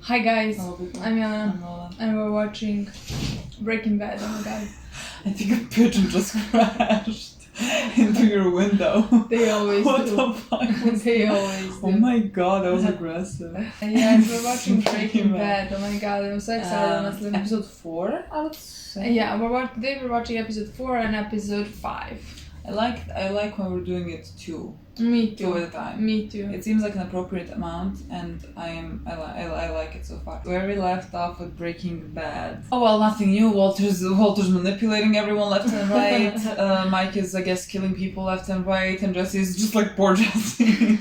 Hi guys, Hello people. I'm Milena, I'm Lola. and we're watching Breaking Bad. Oh my god. I think a pigeon just crashed into your window. They always What do. the fuck was They that? always do. Oh my god, that was aggressive. Yes, we're watching Breaking Bad. Oh my god, I'm so excited, honestly. Episode 4, I would say. Yeah, today we're watching episode 4 and episode 5. I like when we're doing it two Me at a too. time. Me too. It seems like an appropriate amount, and I like it so far. Where we left off with Breaking Bad. Oh well, nothing new. Walter's manipulating everyone left and right. Mike is, I guess, killing people left and right, and Jesse's just like poor Jesse.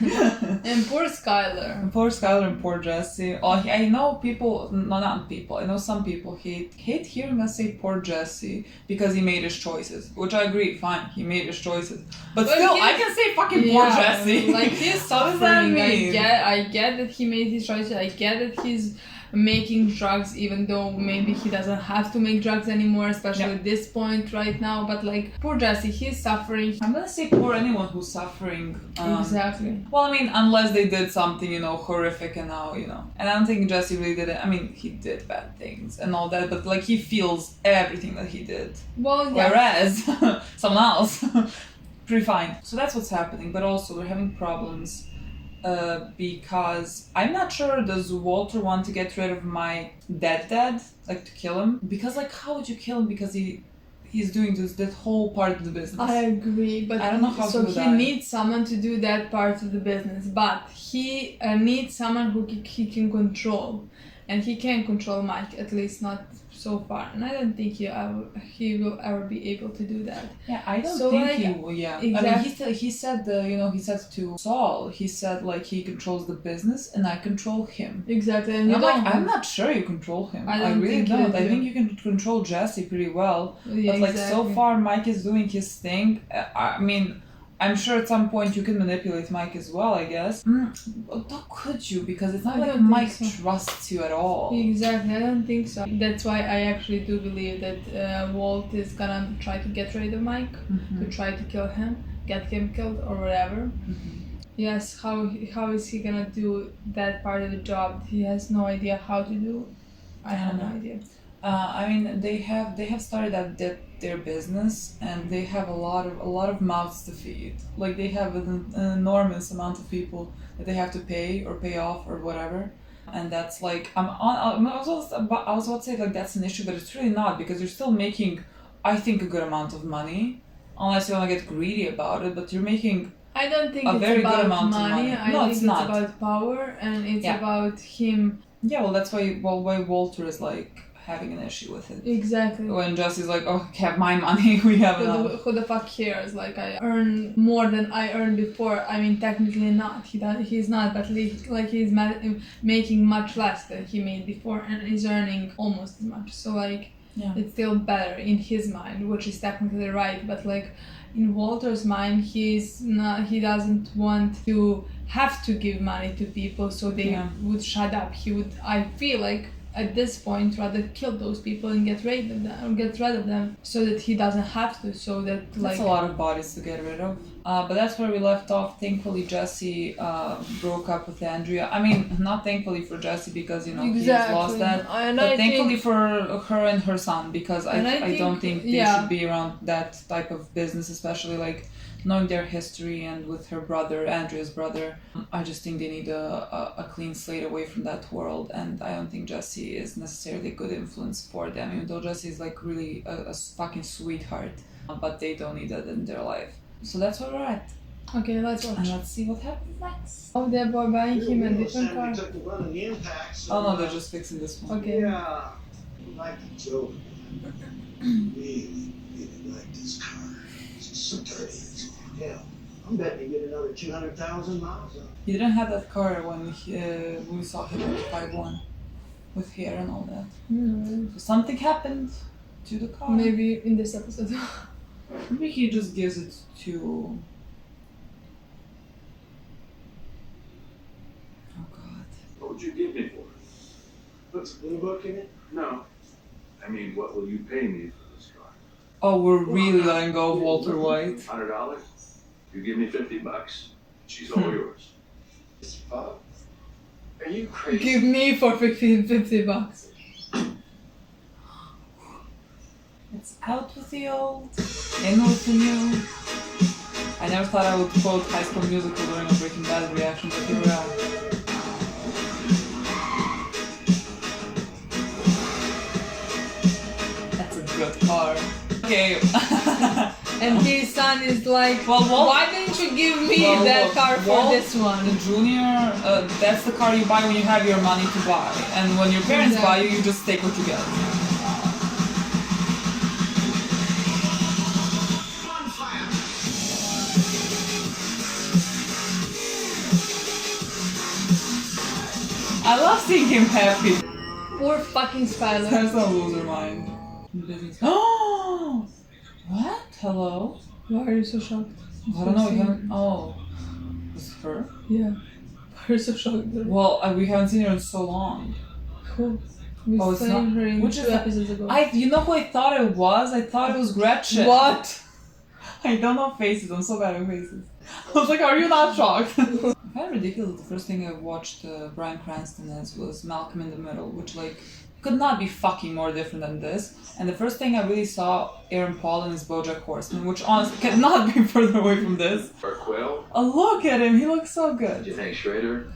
And poor Skyler. And poor Skyler and poor Jesse. Oh, I know people. No, not people. I know some people hate hearing us say poor Jesse because he made his choices, which I agree. Fine, he made his choices, but still, I can say fucking poor Jesse. Like he's suffering. I get that he made his choices. I get that he's making drugs, even though maybe he doesn't have to make drugs anymore, especially at this point right now. But like poor Jesse, he's suffering. I'm gonna say poor anyone who's suffering. Exactly. Well, I mean, unless they did something, horrific, and now, And I don't think Jesse really did it. I mean, he did bad things and all that, but like he feels everything that he did. Well, yeah. Whereas someone else. Pretty fine. So that's what's happening, but also we're having problems because I'm not sure, does Walter want to get rid of my dad, like to kill him? Because like, how would you kill him? Because he's doing that whole part of the business. I agree, but I don't know how so to do he that. needs someone to do that part of the business, but he needs someone who he can control, and he can't control Mike, at least not so far, and I don't think he will ever be able to do that. Yeah, I don't So, think like, he will. Yeah, exactly. I mean, he said to Saul, he said like he controls the business and I control him. Exactly, and And you I'm don't. like, I'm not sure you control him. I don't really think you don't. do. I think you can control Jesse pretty well. Yeah, But like so exactly. far, Mike is doing his thing. I mean, I'm sure at some point you can manipulate Mike as well, I guess. But how could you? Because it's not I like don't think Mike so. trusts you at all. Exactly, I don't think so. That's why I actually do believe that Walt is gonna try to get rid of Mike, to try to kill him, get him killed or whatever. Yes, how is he gonna do that part of the job? He has no idea how to do. I have no idea. I mean, they have started their business, and they have a lot of mouths to feed. Like they have an enormous amount of people that they have to pay or pay off or whatever, and that's like I was about to say like that's an issue, but it's really not, because you're still making, I think, a good amount of money, unless you want to get greedy about it. But you're making. I don't think A it's very good about amount of money. money. I No, think it's it's not. about power, and it's about him. Yeah, well, that's why Walter is like having an issue with it. Exactly. When Jesse's like, oh, have my money, we have enough. Who the fuck cares? Like, I earn more than I earned before. I mean, technically not. He's not, but like he's making much less than he made before, and he's earning almost as much. So like, it's still better in his mind, which is technically right. But like, in Walter's mind, he doesn't want to have to give money to people, so they would shut up. He would, I feel like, at this point, rather kill those people and get rid of them, so that he doesn't have to. So that like that's a lot of bodies to get rid of. But that's where we left off. Thankfully, Jesse broke up with Andrea. I mean, not thankfully for Jesse, because he's lost that. But thankfully for her and her son, because I don't think they should be around that type of business, especially like knowing their history, and with her brother, Andrea's brother. I just think they need a clean slate away from that world, and I don't think Jesse is necessarily a good influence for them, even though Jesse is like really a fucking sweetheart, but they don't need that in their life. So that's where we're at. Okay, let's watch. And let's see what happens next. Oh, they're buying him a different car. Oh no, they're just fixing this one. Okay. Yeah, like the joke. Really like this car. It's so dirty. Hell, I'm betting you get another 200,000 miles on it. He didn't have that car when we saw him at 5-1 with hair and all that. So something happened to the car. Maybe in this episode. Maybe he just gives it to... Oh God. What would you give me for it? Puts a blue book in it? No. I mean, what will you pay me for this car? Oh, we're really letting go of Walter White. $100? You give me $50, she's all yours. It's fun. Are you crazy? Give me for $50. It's out with the old, in with the new. I never thought I would quote High School Musical during a Breaking Bad reaction, but here we are. That's a good car. Okay. And his son is like, Well, Walt, why didn't you give me well, that look, car for Walt this one? Junior, that's the car you buy when you have your money to buy. And when your parents buy you, you just take what you get. I love seeing him happy. Poor fucking Skyler. That's a loser mind. Oh! What? Hello? Why are you so shocked? I don't know, we haven't. Oh. Is it her? Yeah. Why are you so shocked? Well, we haven't seen her in so long. Cool. We Oh, it's saw not. her in Which 2 is episodes ago. You know who I thought it was? I thought it was Gretchen. What? I don't know faces, I'm so bad at faces. I was like, are you not shocked? I find it ridiculous. The first thing I watched Bryan Cranston as was Malcolm in the Middle, which like could not be fucking more different than this. And the first thing I really saw Aaron Paul in is BoJack Horseman, which honestly cannot be further away from this. Or Quill? Oh, look at him, he looks so Do good. you think Schrader?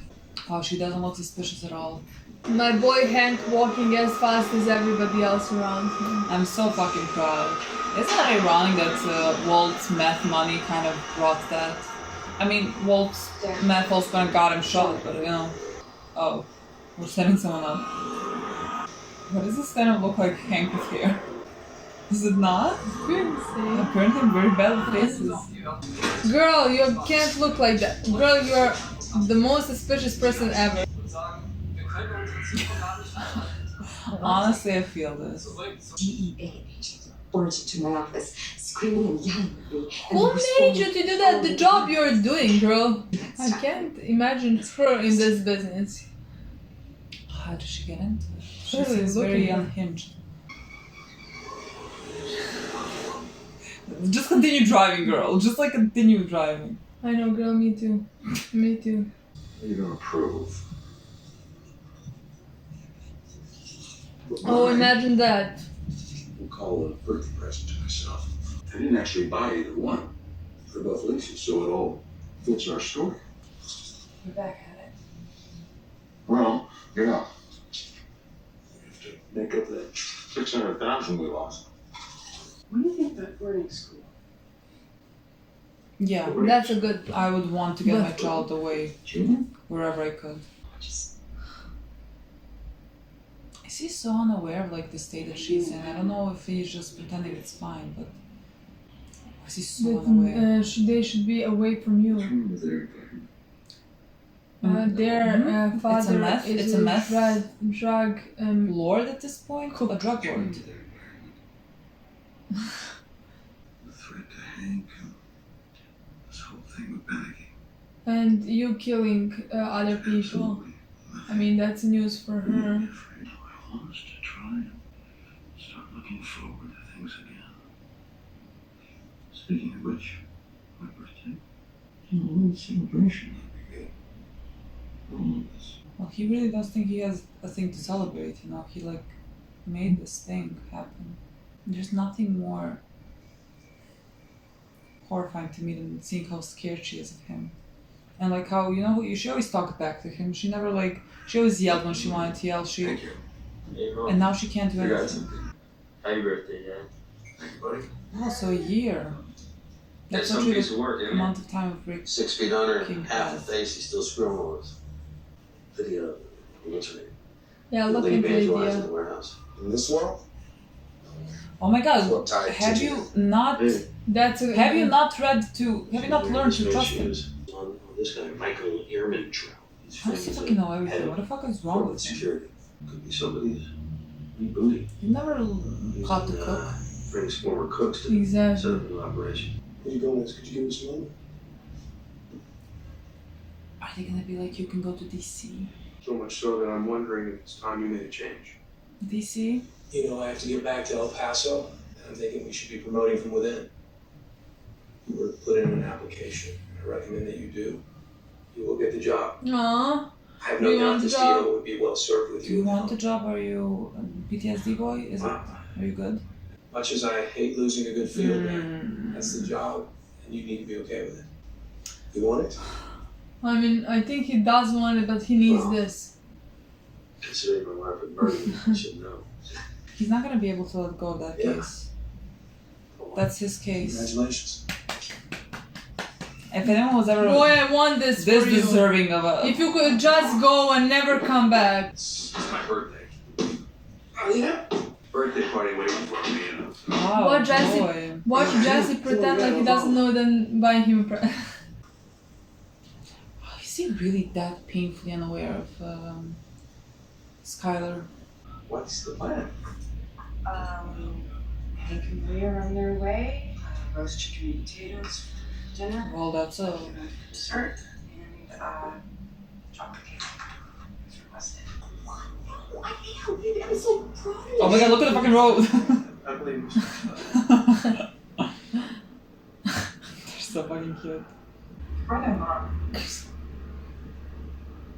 Oh, she doesn't look suspicious at all. My boy Hank walking as fast as everybody else around him. I'm so fucking proud. Isn't it ironic that Walt's meth money kind of brought that? I mean, Walt's meth also kind of got him shot, but you know. Oh, we're setting someone up. What does this kind of look like Hank with hair? Does it not? Apparently I'm very bad with faces. Girl, you can't look like that. Girl, you're the most suspicious person ever. Honestly, I feel this. DEA agent ordered to my office, screaming and yelling at me. Who made you to do that? The job you're doing, girl. I can't imagine her in this business. How did she get into it? She Really, seems look very at her. unhinged. Just continue driving, girl. Just like continue driving. I know, girl, me too. Me too. What are you gonna prove? Oh, imagine that. We'll call it a birthday present to myself. I didn't actually buy either one. They're both leases, so it all fits our story. We're back at it. Well, you know, we have to make up that 600,000 we lost. What do you think about boarding school? Yeah, That's a good plan. I would want to get my But- child away Junior? wherever I could. Just Is he so unaware of like the state that she's in? I don't know if he's just pretending it's fine, but is he so But, unaware? they should be away from you. Their father meth? is It's a meth? drug Lord at this point? A drug lord. The threat to Hank and this whole thing with Bennigan. and you killing other people. I mean, that's news for her. I want us to try and start looking forward to things again. Speaking of which, my birthday, a little celebration would be good. All of us. Well, he really does think he has a thing to celebrate, you know? He like made this thing happen. There's nothing more horrifying to me than seeing how scared she is of him. And like how, you know, she always talked back to him. She never like, she always yelled when she wanted to yell. Thank you. And now she can't do anything. Happy birthday, Dad. Thank you, buddy. Oh, so a year. That's That's some actually piece the of work, isn't it? amount of time of break. 6 feet under, King half the Pass. face, he's still screwing with us. Lydia, what's her name? Yeah, look Lydia at Banjo in Lydia. the warehouse. In this world? Oh my That's god, what tied have to you not, Hey, That's a, have you not learned to this trust him? is on this guy, Michael Ehrman Trout. He's How does he famous fucking know head everything? of What the fuck is wrong corporate with him? security. Could be somebody's rebooting. You never caught to Using, cook. brings former cooks to set Exactly. up a new operation. Where you going next? Could you give us some money? Are they gonna be like, you can go to DC? So much so that I'm wondering if it's time you made a change. DC? You know, I have to get back to El Paso, and I'm thinking we should be promoting from within. You were to put in an application. I recommend that you do. You will get the job. Aww. I have Do no you doubt want the this job? deal would be well served with Do you. you want the job? Are you a PTSD boy? Are you good? Much as I hate losing a good field man, that's the job, and you need to be okay with it. You want it? I mean, I think he does want it, but he needs this. Considering my wife had murdered me, I should know. He's not gonna be able to let go of that Yeah. case. That's his case. Congratulations. If anyone was ever Boy, I want this this for you. deserving of a... If you could just go and never come back. It's my birthday. Oh, yeah? Birthday party waiting for me. Wow, What Jesse- boy. Watch Jesse pretend like he doesn't know, then buy him a present. Is he really that painfully unaware of Skyler? What's the plan? Hank and Lydia are on their way. Roast chicken and potatoes for dinner. Well, that's a... Dessert. And chocolate cake. It's requested. I can't believe it. I'm so proud of you. Oh my god, look at the fucking road! I believe it. They're so fucking cute. Brother, Mom.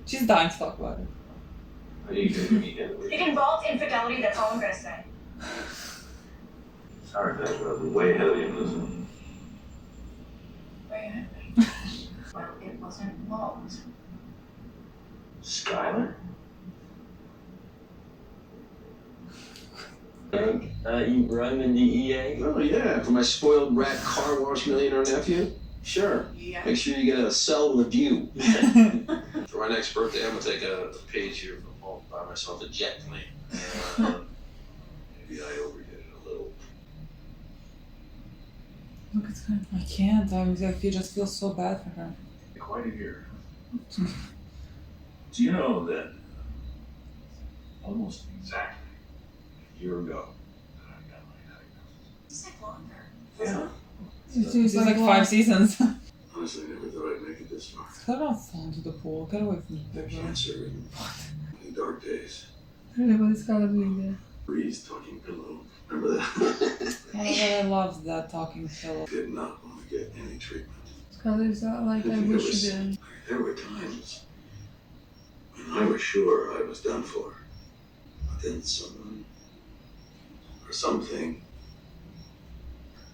She's dying to talk about it. Are you going to meet him? It involved infidelity, that's all I'm gonna say. Sorry, guys, we're way ahead of you on this one. Wait. Well, it wasn't involved. Skyler? You run the DEA? Oh, yeah, for my spoiled rat car wash millionaire nephew? Sure. Yeah. Make sure you get a cell with a view. For my next birthday, I'm gonna take a page here from home, buy myself a jet plane. Maybe I overdid it a little. Look, it's kind I can't. I just feel so bad for her. Quite a year. Do you know that almost exactly a year ago that I got my diagnosis? It's like longer. Yeah. It seems It's like long. 5 seasons. Honestly, I never thought I'd make it this far. Cut don't fall into the pool. Get away from the The pool. cancer in the dark days. Really, what is Skyler doing there? Breeze talking pillow. Remember that? Oh my god, I love that talking pillow. Did not want to get any treatment. Skyler's like, I wish you didn't. There were times when I was sure I was done for. But then someone or something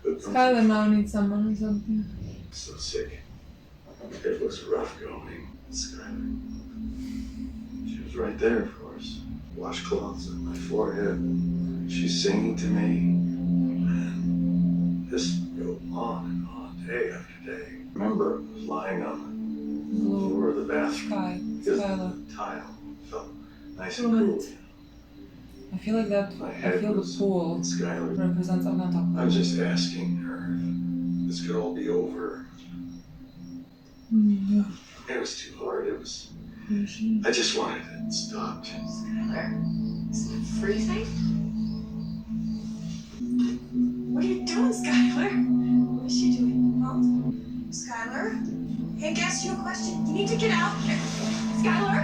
could come Skyler now needs someone or something. so sick. It was rough going, Skyler. She was right there for us. Washcloths on my forehead. She's singing to me. And this go on and on, day after day. Remember, I was lying on the floor of the bathroom. Sky. Because Skyler. the tile felt nice and cool. I feel like that. My I head feel the was pool Skyler. represents. I'm gonna talk I about was it. just asking her if this could all be over. Mm-hmm. It was too hard. It was. I just wanted it stopped. Skyler, is it freezing? What are you doing, Skyler? What is she doing? Huh? Skyler? Hey, asked you a question. You need to get out. Skyler?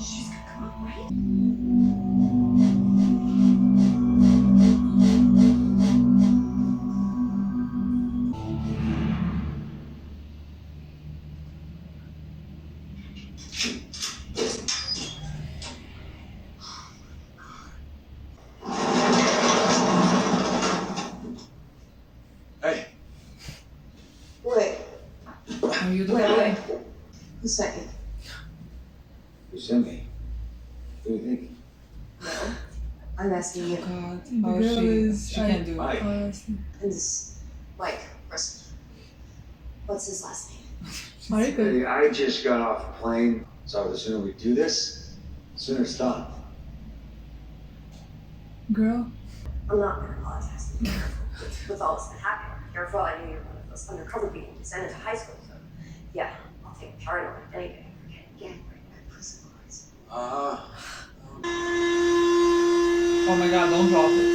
She's gonna come up, right? Hey, Wait, Are you the wait, guy? wait. A second. you sent me. What do you think? No. I'm asking you. God, The how is girl she? is- She can't do it. Hi. Honestly. And this Mike person. What's his last name? Are you good? Hey, I just got off a plane, so the sooner we do this, the sooner it's done. Girl? I'm not gonna apologize. With all that's been happening, your fault. I knew you were one of those undercover people who sent into high school. So, yeah, I'll take part in it. Anything. Forget again. Bring back prison cards. Oh my god, don't drop it.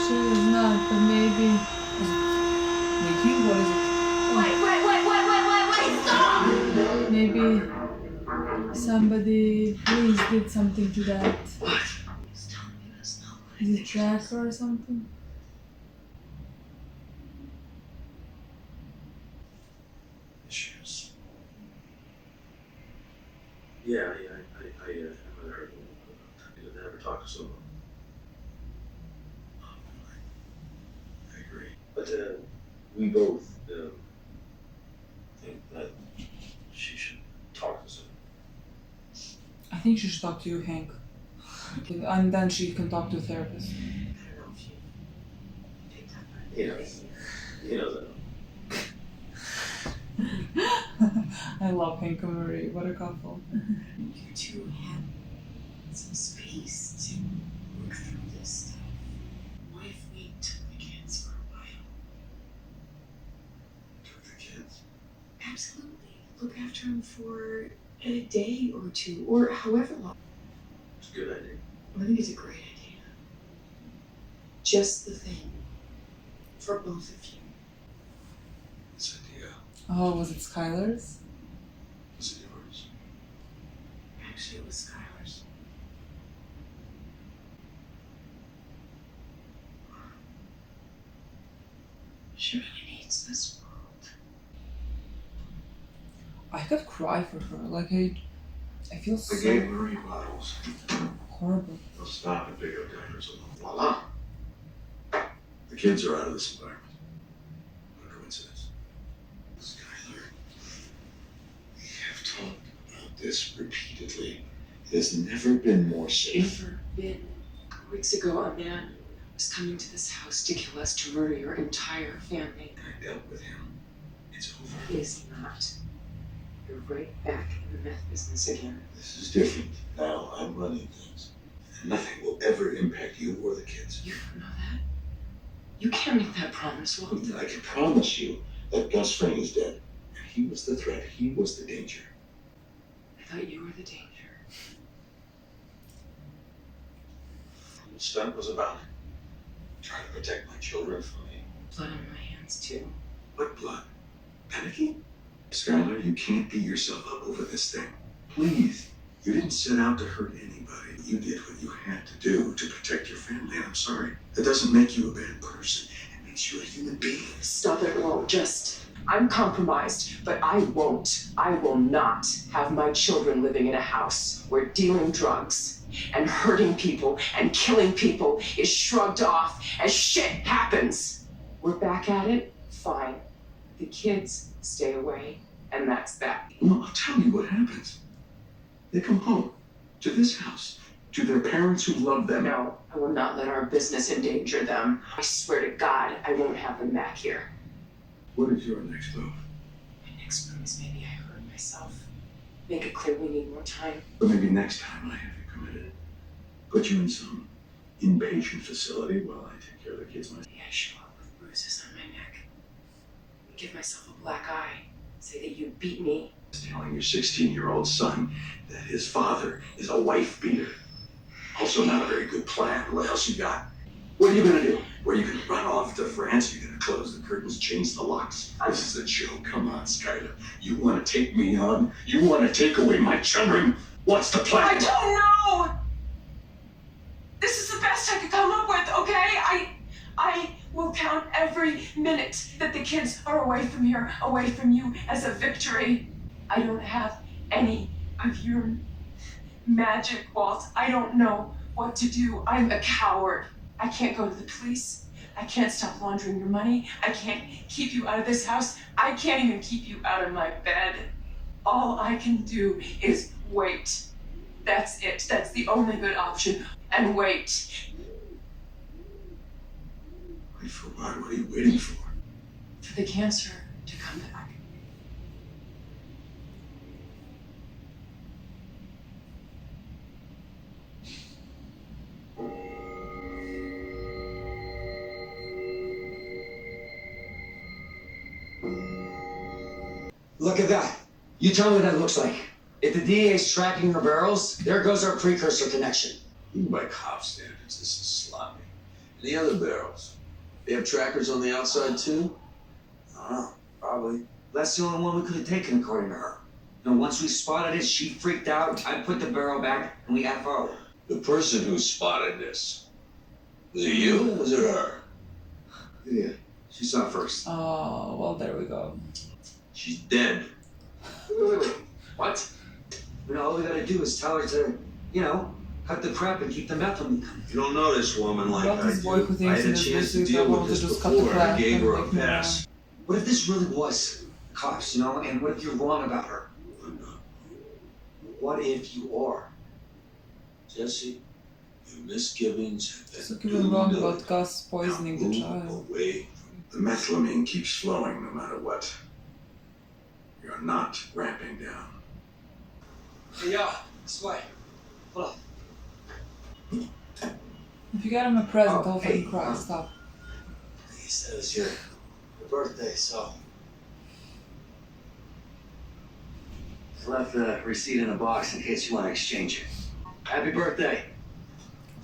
She is not, but maybe. Making? What is it? Wait! Stop! Maybe somebody please did something to that. What? Is it tracker or something? Issues. we both think that she should talk to someone. I think she should talk to you, Hank. And then she can talk to a therapist. I don't know if you picked up on He knows. He knows it. I love Hank and Marie. What a couple. you two had some space to work through this stuff. What if we took the kids for a while? Took the kids. Absolutely. Look after them for a day or two, or however long. It's a good idea. I think it's a great idea. Just the thing for both of you. This idea Oh, was it Skyler's? was yours. Actually, it was Skyler's. She really needs this world. I could cry for her. Like, I feel I so gave Marie bottles. horrible. They'll stop and pick up diapers alone. Voila! The kids are out of this environment. What a coincidence. Skyler, we have talked about this repeatedly. It has never been more safe. Never been. Weeks ago, a man was coming to this house to kill us, to murder your entire family. I dealt with him. It's over. It is not. You're right back in the meth business again. This is different. Now I'm running things. And nothing will ever impact you or the kids. You don't know that. You can't make that promise, Walter. I can promise you that Gus Frame is dead. And he was the threat. He was the danger. I thought you were the danger. The stunt was about trying to protect my children from me. Blood on my hands, too. What blood? Panicky? Skyler, you can't beat yourself up over this thing. Please. You didn't set out to hurt anybody. You did what you had to do to protect your family. I'm sorry. That doesn't make you a bad person. It makes you a human being. Stop it, Walt. I'm compromised, but I will not have my children living in a house where dealing drugs and hurting people and killing people is shrugged off as shit happens. We're back at it? Fine. The kids stay away, and that's that. Well, I'll tell you what happens. They come home to this house, to their parents who love them. No, I will not let our business endanger them. I swear to God, I won't have them back here. What is your next move? My next move is maybe I hurt myself. Make it clear we need more time. But maybe next time I have you committed. Put you in some inpatient facility while I take care of the kids myself. Maybe I show up with bruises on my neck. Give myself a black eye. Say that you beat me. Telling your 16-year-old son that his father is a wife beater. Also not a very good plan. What else you got? What are you gonna do? Were you gonna run off to France? You're gonna close the curtains, change the locks? This is a joke. Come on, Skyler. You wanna take me on? You wanna take away my children? What's the plan? I don't know! This is the best I could come up with, okay? I will count every minute that the kids are away from here, away from you, as a victory. I don't have any of your magic, Walt. I don't know what to do. I'm a coward. I can't go to the police. I can't stop laundering your money. I can't keep you out of this house. I can't even keep you out of my bed. All I can do is wait. That's it. That's the only good option. And wait. Wait for what? What are you waiting for? For the cancer to come back. Look at that. You tell me what that looks like. If the DA's tracking her barrels, there goes our precursor connection. Even by cop standards, this is sloppy. And the other barrels, they have trackers on the outside too? I don't know. Probably. That's the only one we could have taken, according to her. And once we spotted it, she freaked out. I put the barrel back, and we FO'd. The person who spotted this, was it you or was it her? Yeah, she saw it first. Oh, well, there we go. She's dead. Wait. What? You know, all we gotta do is tell her to, cut the crap and keep the meth from me coming. You don't know this woman like Love I this boy who do. I thinks had a in this chance to business deal that with wants this to just cut the before and I crap gave and her a make money. pass. What if this really was cops, you know? And what if you're wrong about her? I'm not. What if you are? Jesse, your misgivings have been So given wrong due to about Gus poisoning the move child. away from the methylamine keeps flowing no matter what. You're not ramping down. Hey, yo, this way. Hold on. If you get him a present, Oh, I'll hey, fucking cry. Stop. You said it was your birthday, so I left the receipt in a box in case you want to exchange it. Happy birthday.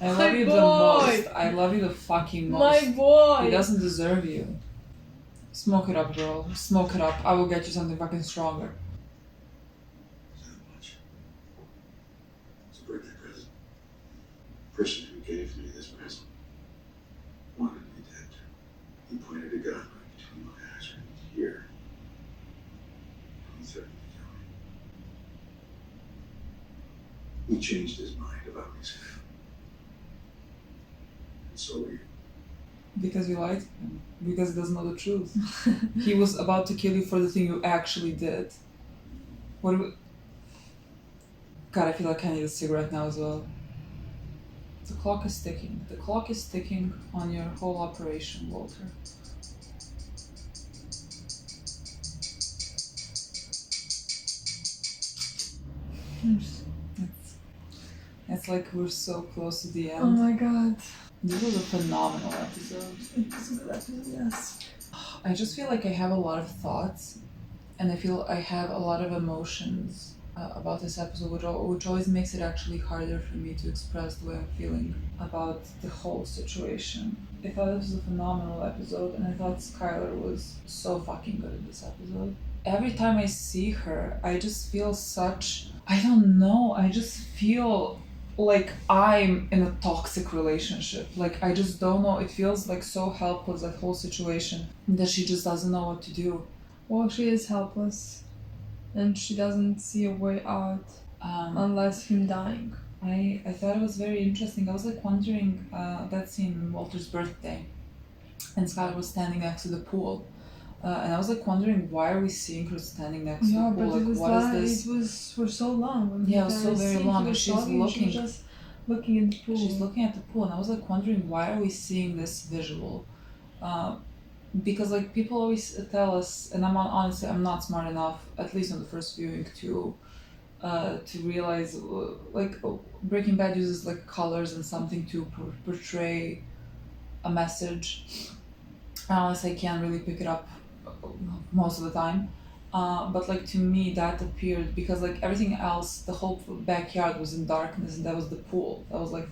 I love My you the boy. most. I love you the fucking most. My boy! He doesn't deserve you. Smoke it up, girl. Smoke it up. I will get you something fucking stronger. Not much. It's a birthday present. The person who gave me this present wanted me dead. He pointed a gun right between my eyes right here. He threatened to kill me. He changed his mind about me, Sam. And so will you. Because you lied to him. Because he doesn't know the truth. He was about to kill you for the thing you actually did. What do we... God, I feel like I need a cigarette now as well. The clock is ticking. The clock is ticking on your whole operation, Walter. It's like we're so close to the end. Oh my god. This was a phenomenal episode. It was a good episode, yes. I just feel like I have a lot of thoughts, and I feel I have a lot of emotions about this episode, which always makes it actually harder for me to express the way I'm feeling about the whole situation. I thought this was a phenomenal episode, and I thought Skyler was so fucking good in this episode. Every time I see her, I just feel such... I don't know, I just feel like I'm in a toxic relationship. Like, I just don't know, it feels like so helpless, that whole situation, that she just doesn't know what to do. Well, she is helpless. And she doesn't see a way out unless him dying. I thought it was very interesting. I was like wondering, that scene, Walter's birthday, and Skyler was standing next to the pool. And I was like wondering, why are we seeing her standing next to the pool? But Like, it was what is this? It was for so long. Yeah, it was so very long, and She was just looking at the pool. She's looking at the pool, and I was like wondering, why are we seeing this visual? Because like people always tell us, and honestly I'm not smart enough, at least on the first viewing, to realize Breaking Bad uses like colors and something to portray a message. Honestly, I can't really pick it up most of the time. But like to me that appeared because like everything else, the whole backyard was in darkness, and that was the pool. That was like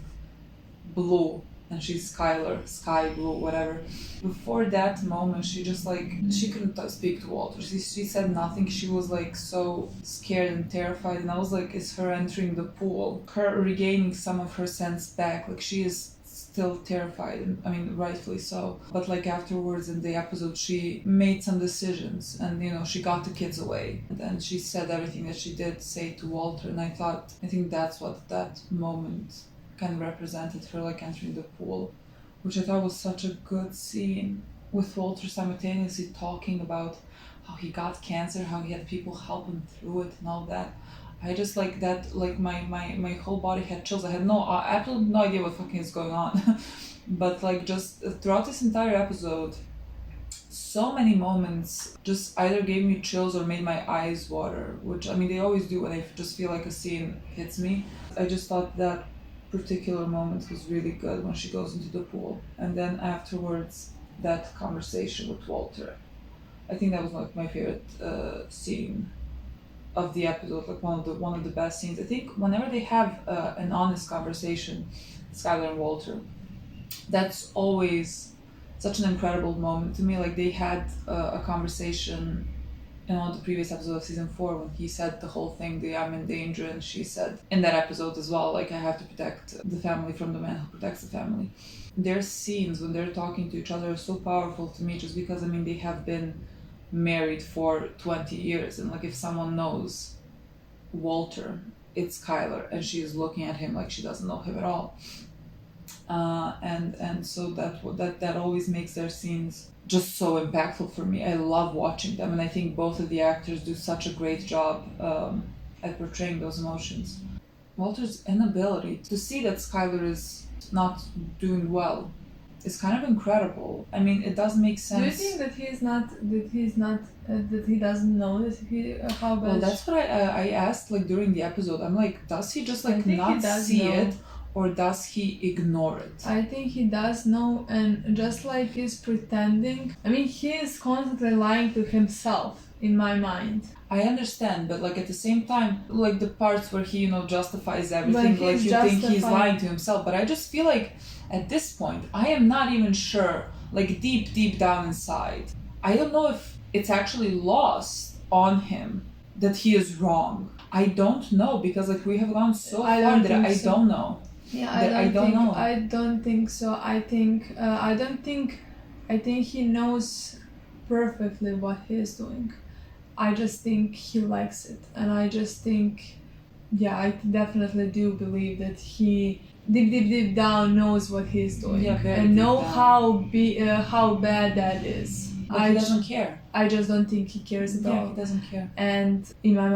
blue, and she's Skyler, sky blue, whatever. Before that moment, she just like, she couldn't speak to Walter. She said nothing. She was like so scared and terrified, and I was like, is her entering the pool, her regaining some of her sense back? Like she is still terrified, and I mean rightfully so, but like afterwards in the episode she made some decisions, and you know, she got the kids away, and then she said everything that she did say to Walter, and I think that's what that moment kind of represented, her like entering the pool, which I thought was such a good scene, with Walter simultaneously talking about how he got cancer, how he had people help him through it and all that. I just like that, like my whole body had chills. I had absolutely no idea what fucking is going on. But like just throughout this entire episode, so many moments just either gave me chills or made my eyes water, which I mean they always do when I just feel like a scene hits me. I just thought that particular moment was really good when she goes into the pool, and then afterwards that conversation with Walter. I think that was like my favorite scene of the episode, like one of the best scenes. I think whenever they have an honest conversation, Skyler and Walter, that's always such an incredible moment to me. Like they had a conversation in one of the previous episodes of season 4 when he said the whole thing, the I'm in danger, and she said in that episode as well, like I have to protect the family from the man who protects the family. Their scenes when they're talking to each other are so powerful to me, just because I mean they have been married for 20 years, and like if someone knows Walter, it's Skyler, and she is looking at him like she doesn't know him at all. and so that always makes their scenes just so impactful for me. I love watching them, and I think both of the actors do such a great job at portraying those emotions. Walter's inability to see that Skyler is not doing well is kind of incredible. I mean, it doesn't make sense. Do you think that he doesn't know that how bad? Well, that's what I asked like during the episode. I'm like, does he just like not see it, or does he ignore it? I think he does know, and just like he's pretending. I mean, he is constantly lying to himself in my mind. I understand, but like at the same time, like the parts where he, justifies everything, like you think he's lying to himself. But I just feel like at this point, I am not even sure, like deep down inside, I don't know if it's actually lost on him that he is wrong. I don't know, because like we have gone so far that I don't know. Yeah, I don't know. I don't think so. I think he knows perfectly what he is doing. I just think he likes it, and I just think, I definitely do believe that he deep down knows what he's doing, and know how bad that is. But he doesn't care. I just don't think he cares at all. Yeah, he doesn't care. And in my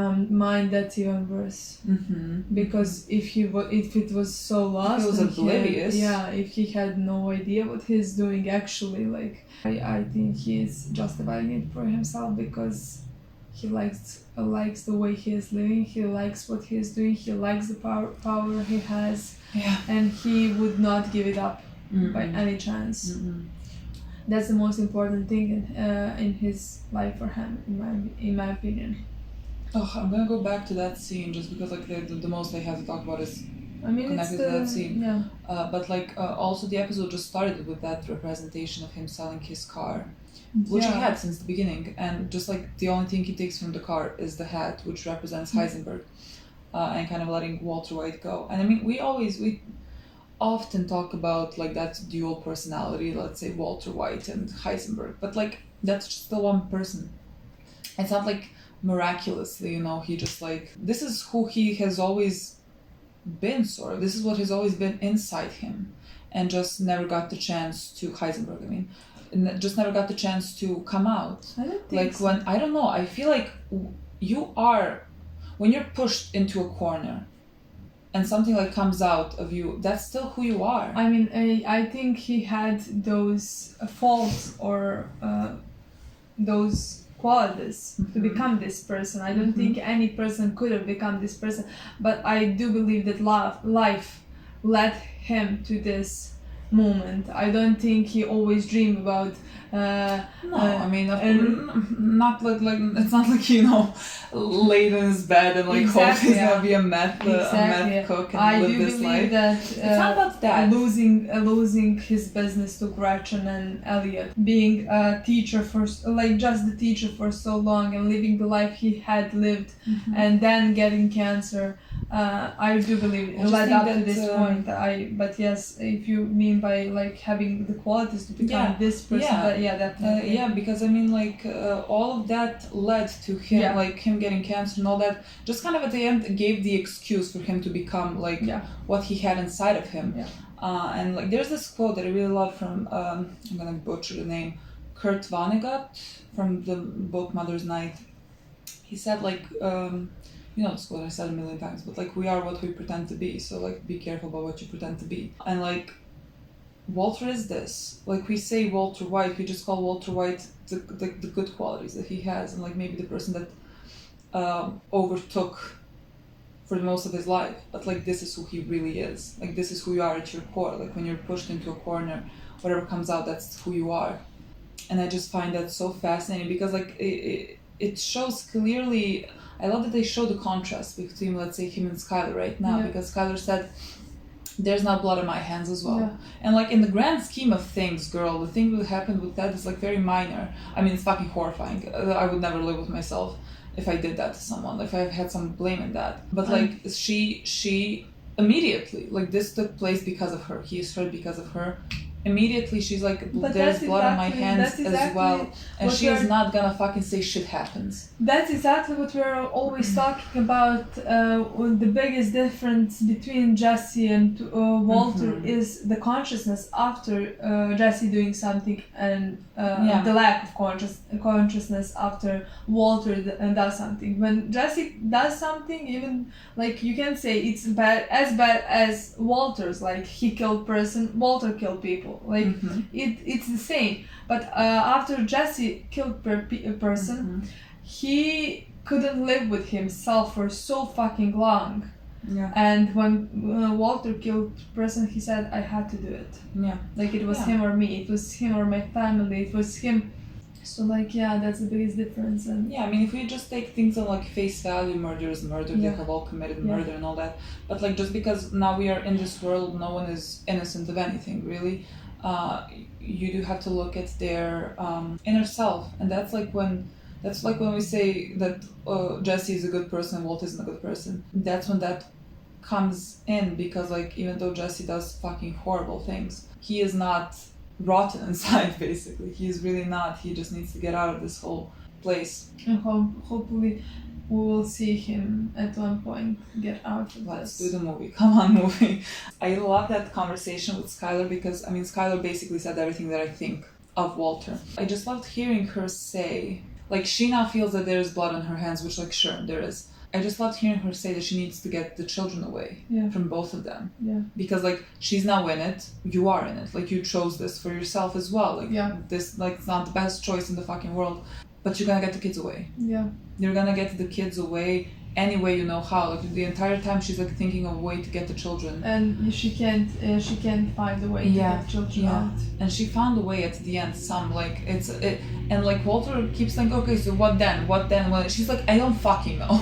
mind, that's even worse. Mm-hmm. Because if it was so lost, he was oblivious. If he had no idea what he's doing actually, like I think he's justifying it for himself because he likes the way he is living. He likes what he is doing. He likes the power he has, and he would not give it up by any chance. Mm-hmm. That's the most important thing in his life for him, in my opinion. Oh, I'm gonna go back to that scene just because like the most I have to talk about is connected to that scene. Yeah. But like also the episode just started with that representation of him selling his car, which he had since the beginning, and just like the only thing he takes from the car is the hat, which represents Heisenberg, and kind of letting Walter White go. And I mean, we often talk about like that dual personality, let's say Walter White and Heisenberg, but like that's just the one person. It's not like miraculously, he just like, this is who he has always been, sort of. This is what has always been inside him, and just never got the chance to Heisenberg. I mean, just never got the chance to come out. I don't think so. When I don't know, I feel like when you're pushed into a corner and something like comes out of you, that's still who you are. I mean, I think he had those faults or those qualities to become this person. I don't think any person could have become this person, but I do believe that life led him to this moment. I don't think he always dreamed about I mean, not like it's not like laid in his bed and like hope he's gonna be a meth cook and live this life. That it's not about that. Losing his business to Gretchen and Elliot, being a teacher just the teacher for so long, and living the life he had lived, and then getting cancer. I do believe it led up to this point. But yes, if you mean by like having the qualities to become this person, definitely. Because I mean, like all of that led to him, like him getting cancer and all that. Just kind of at the end gave the excuse for him to become like what he had inside of him. Yeah. And like there's this quote that I really love from I'm gonna butcher the name, Kurt Vonnegut, from the book Mother's Night. He said like. This quote I said a million times, but like we are what we pretend to be, so like be careful about what you pretend to be. And like Walter is this. Like we say Walter White, we just call Walter White the good qualities that he has, and like maybe the person that overtook for most of his life. But like this is who he really is. Like this is who you are at your core. Like when you're pushed into a corner, whatever comes out, that's who you are. And I just find that so fascinating because like it shows clearly. I love that they show the contrast between, let's say, him and Skyler right now, because Skyler said, there's not blood on my hands as well. Yeah. And like in the grand scheme of things, girl, the thing that happened with that is like very minor. I mean, it's fucking horrifying. I would never live with myself if I did that to someone, if I had some blame in that. But like she immediately, like this took place because of her. He is hurt because of her. immediately she's like, But there's that's blood on my exactly- hands that's as exactly well, and what she is we're- not gonna fucking say shit happens. That's exactly what we're always talking about. The biggest difference between Jesse and Walter is the consciousness after Jesse doing something and the lack of consciousness after Walter does something. When Jesse does something, even like you can say it's bad as Walter's. Like he killed person, Walter killed people. Like it's the same. But after Jesse killed a person, he couldn't live with himself for so fucking long. Yeah. And when Walter killed person, he said, I had to do it. Yeah. Like it was him or me. It was him or my family. It was him. So like, yeah, that's the biggest difference. And yeah, I mean, if we just take things on like face value, murder is murder, they have all committed murder and all that. But like, just because now we are in this world, no one is innocent of anything, really. You do have to look at their inner self, and that's like when we say that Jesse is a good person and Walt isn't a good person. That's when that comes in, because like even though Jesse does fucking horrible things, he is not rotten inside. Basically, he is really not. He just needs to get out of this whole place. And hopefully we will see him at one point get out of Let's this. do the movie. Come on, movie. I love that conversation with Skyler, because I mean Skyler basically said everything that I think of Walter. I just loved hearing her say, like, she now feels that there's blood on her hands, which like sure there is. I just loved hearing her say that she needs to get the children away from both of them. Yeah. Because like she's now in it, you are in it. Like you chose this for yourself as well. Like this like it's not the best choice in the fucking world. But you're gonna get the kids away. Yeah. You're gonna get the kids away any way you know how. Like the entire time she's like thinking of a way to get the children. And she can't find a way to get children out. And she found a way at the end. And like Walter keeps like, okay, so what then? Well, she's like, I don't fucking know.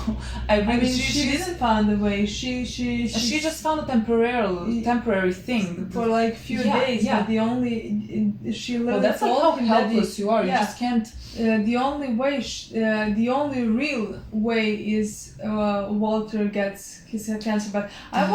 I mean, she didn't find a way. She just found a temporary thing for like few days. Yeah. But the only she literally well, that's like how helpless you are. You just can't. The only real way is Walter gets his cancer back. I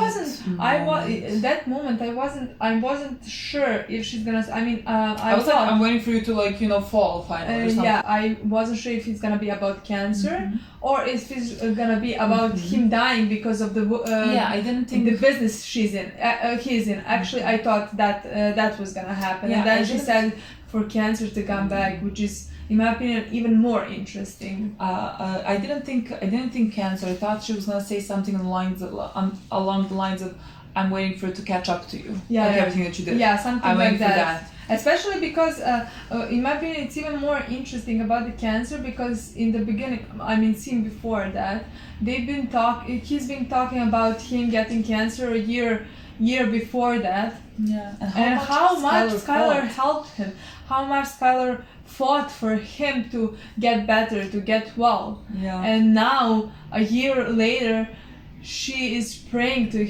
wasn't sure if she's gonna. I mean, I was like, I'm waiting for you to fall finally. Yeah, I wasn't sure if it's gonna be about cancer or if it's gonna be about him dying because of the I didn't think the business he's in. Actually, I thought that was gonna happen, and then she said for cancer to come back, which is, in my opinion, even more interesting. I didn't think cancer. I thought she was gonna say something along the lines of, "I'm waiting for it to catch up to you." Everything that you did. Yeah, something I'm like waiting that. for that. Especially because, in my opinion, it's even more interesting about the cancer because in the beginning, I mean, scene before that, he's been talking about him getting cancer a year before that. Yeah. And how much Skyler helped him. How much Skyler fought for him to get better, to get well. Yeah. And now, a year later, she is praying to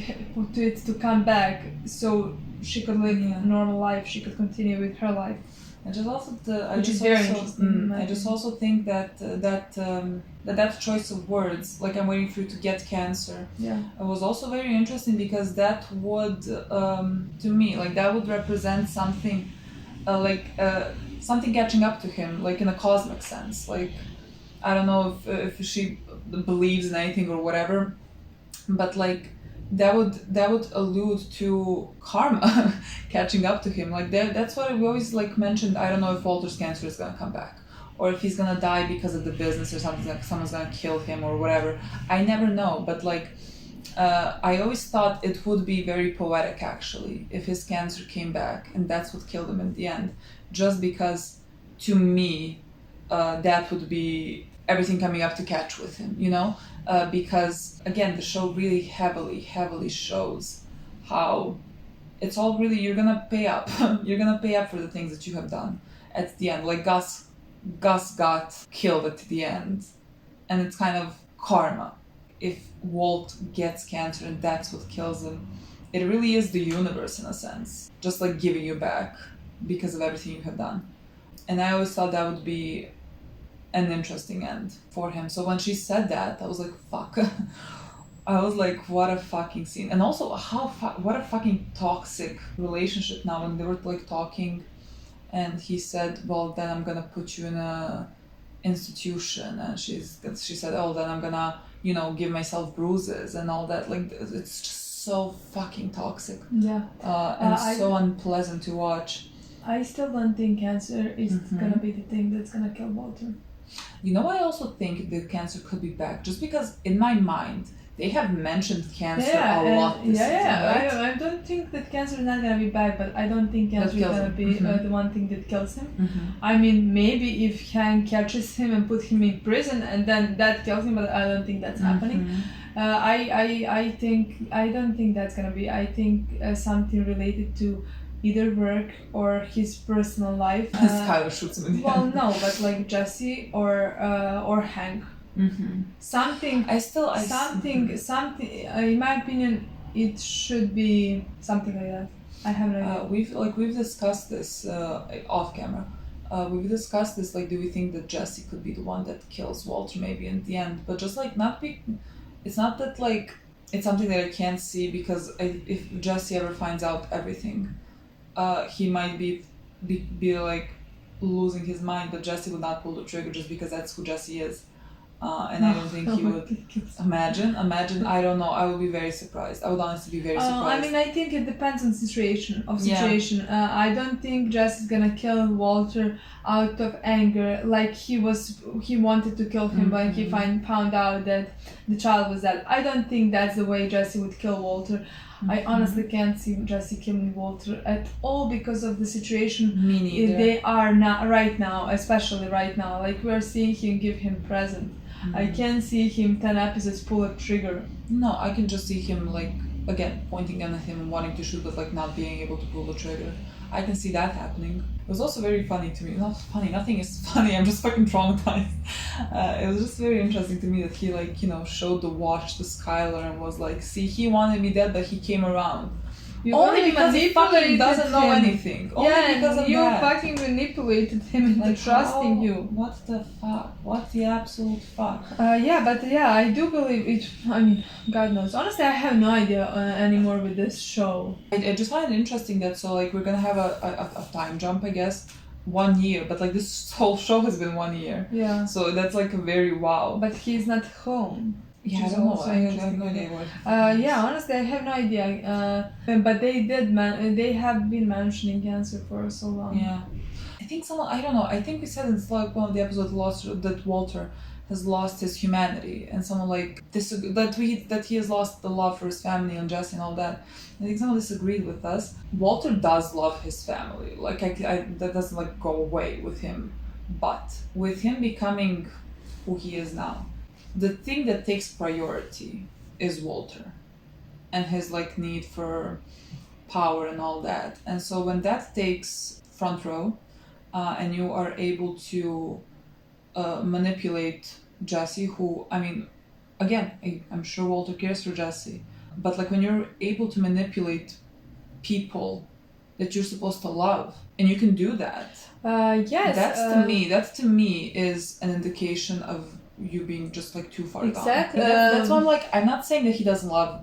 it to come back so she could live a normal life, she could continue with her life. I just also think that choice of words, like I'm waiting for you to get cancer, it was also very interesting because that would, to me, like that would represent something, something catching up to him, like in a cosmic sense. Like I don't know if she believes in anything or whatever, but like that would allude to karma catching up to him. Like that's what we always like mentioned. I don't know if Walter's cancer is gonna come back, or if he's gonna die because of the business or something, like someone's gonna kill him or whatever. I never know, but like I always thought it would be very poetic actually if his cancer came back and that's what killed him in the end. Just because to me that would be everything coming up to catch with him, because again the show really heavily shows how it's all really, you're gonna pay up you're gonna pay up for the things that you have done at the end. Like Gus got killed at the end and it's kind of karma. If Walt gets cancer and that's what kills him, it really is the universe in a sense, just like giving you back because of everything you have done. And I always thought that would be an interesting end for him. So when she said that, I was like, fuck. I was like, what a fucking scene. And also, what a fucking toxic relationship now. When they were like talking, and he said, well, then I'm gonna put you in a institution. And she said, oh, then I'm gonna, you know, give myself bruises and all that. Like, it's just so fucking toxic. Yeah. And so unpleasant to watch. I still don't think cancer is gonna be the thing that's gonna kill Walter. You know, I also think the cancer could be back, just because in my mind, they have mentioned cancer a lot this season, right? I don't think that cancer is not gonna be back, but I don't think cancer is gonna be the one thing that kills him. I mean, maybe if Hank catches him and put him in prison, and then that kills him, but I don't think that's happening. I don't think that's gonna be. I think something related to either work or his personal life. Skyler shoots him in the head. No, but like Jesse or Hank. Something. In my opinion, it should be something like that. I have no idea. We've discussed this off camera. We've discussed this. Like, do we think that Jesse could be the one that kills Walter maybe in the end? But just like it's not that like it's something that I can't see, because if Jesse ever finds out everything, he might be like losing his mind. But Jesse would not pull the trigger just because that's who Jesse is. And I don't think he would. Imagine, I don't know, I would be very surprised. I would honestly be very surprised. I mean, I think it depends on situation. I don't think Jess is gonna kill Walter out of anger, like he wanted to kill him when he found out that the child was dead. I don't think that's the way Jesse would kill Walter. I honestly can't see Jesse killing Walter at all because of the situation. Me neither. They are not right now, especially right now. Like, we're seeing him give him present. I can't see him 10 episodes pull a trigger. No, I can just see him, like, again, pointing gun at him and wanting to shoot, but like not being able to pull the trigger. I can see that happening. It was also very funny to me. Not funny, nothing is funny, I'm just fucking traumatized. It was just very interesting to me that he, like, you know, showed the watch to Skyler and was like, see, he wanted me dead, but he came around. Only because he fucking doesn't know anything. Only because of you that. fucking manipulated him into trusting you. What the fuck? What the absolute fuck? I do believe it. I mean, God knows. Honestly, I have no idea anymore with this show. I just find it interesting that, so like, we're gonna have a time jump, I guess. 1 year, but like this whole show has been 1 year. Yeah. So that's like a very wow. But he's not home. Yeah, I don't know. I have no idea what. Honestly, I have no idea. But they have been mentioning cancer for so long. Yeah. I think I don't know. I think we said in like one of the episodes that Walter has lost his humanity, and someone like that he has lost the love for his family and Jesse and all that. I think someone disagreed with us. Walter does love his family. Like that doesn't like go away with him, but with him becoming who he is now, the thing that takes priority is Walter and his like need for power and all that. And so when that takes front row, and you are able to manipulate Jesse, who, I mean, again, I'm sure Walter cares for Jesse, but like when you're able to manipulate people that you're supposed to love, and you can do that. Yes. That to me is an indication of you being just like too far gone. Exactly. That's why I'm like, I'm not saying that he doesn't love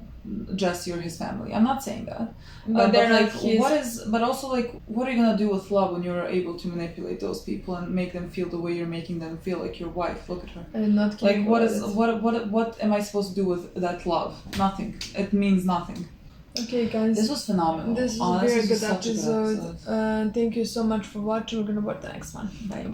Jesse or his family. I'm not saying that. But they're like, like, but also like, what are you gonna do with love when you're able to manipulate those people and make them feel the way you're making them feel? Like your wife, look at her. I'm not like, what am I supposed to do with that love? Nothing. It means nothing. Okay, guys. This was phenomenal. This is a very good episode. Thank you so much for watching. We're gonna watch the next one. Bye.